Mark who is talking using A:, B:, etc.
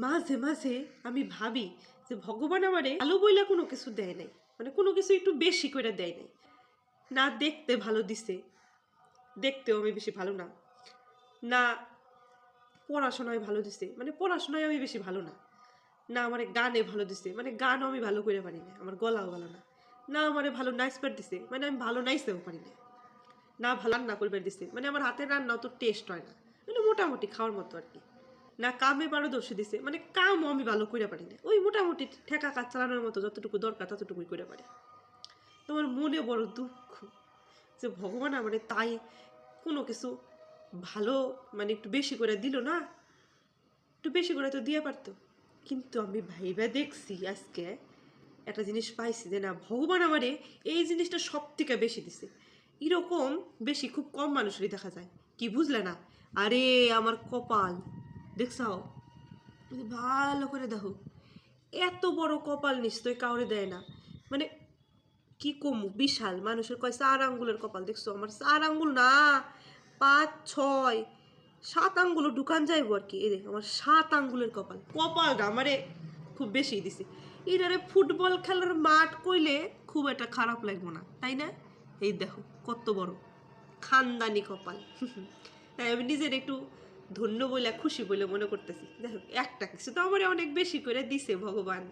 A: মাঝে মাঝে আমি ভাবি যে ভগবান আমারে ভালো বইলা কোনো কিছু দেয় নাই, মানে কোনো কিছু একটু বেশি করে দেয় নাই। না দেখতে ভালো দিছে, দেখতেও আমি বেশি ভালো না, না পড়াশোনায় ভালো দিছে, মানে পড়াশোনায় আমি বেশি ভালো না, না আমার গানে ভালো দিছে, মানে গানও আমি ভালো করে পারি না, আমার গলাও ভালো না, না আমারে ভালো নাচবার দিছে, মানে আমি ভালো নাচতেও পারি না, না ভালো রান্না করবার দিছে, মানে আমার হাতের রান্না অত টেস্ট হয় না, মানে মোটামুটি খাওয়ার মতো আর কি। না কামে পারদর্শী দিছে, মানে কামও আমি ভালো করে পারি না, ওই মোটামুটি ঠেকা কাজ চালানোর মতো যতটুকু দরকার ততটুকুই করে পারি। তোমার মনে বড় দুঃখ যে ভগবান আমারে তাই কোনো কিছু ভালো, মানে একটু বেশি করে দিল না, একটু বেশি করে তো দিয়ে পারতো। কিন্তু আমি ভাইবা দেখছি আজকে একটা জিনিস পাইছি যে না, ভগবান আমারে এই জিনিসটা সব থেকে বেশি দিছে। এরকম বেশি খুব কম মানুষেরই দেখা যায়। কি বুঝলে না? আরে আমার কপাল দেখছাও, ভালো করে দেখো, এত বড় কপাল নিশ্চয়ই কাউরে দেয় না। মানে কি কমু, বিশাল। মানুষের কয় 4 আঙ্গুলের কপাল, দেখছো? আমার 4 আঙ্গুল না, 5 6 7 আঙ্গুলও ঢুকান যাইবো আর কি। এই দেখ আমার 7 আঙ্গুলের কপাল, কপালটা আমারে খুব বেশি দিছে। এটারে ফুটবল খেলার মাঠ কইলে খুব একটা খারাপ লাগবো না, তাই না? এই দেখো কত বড় খানদানি কপাল। তাই আমি নিজের একটু ধন্য বলে খুশি বলে মনে করতেছি। দেখো একটা কিছু তো আমার অনেক বেশি করে দিছে ভগবান।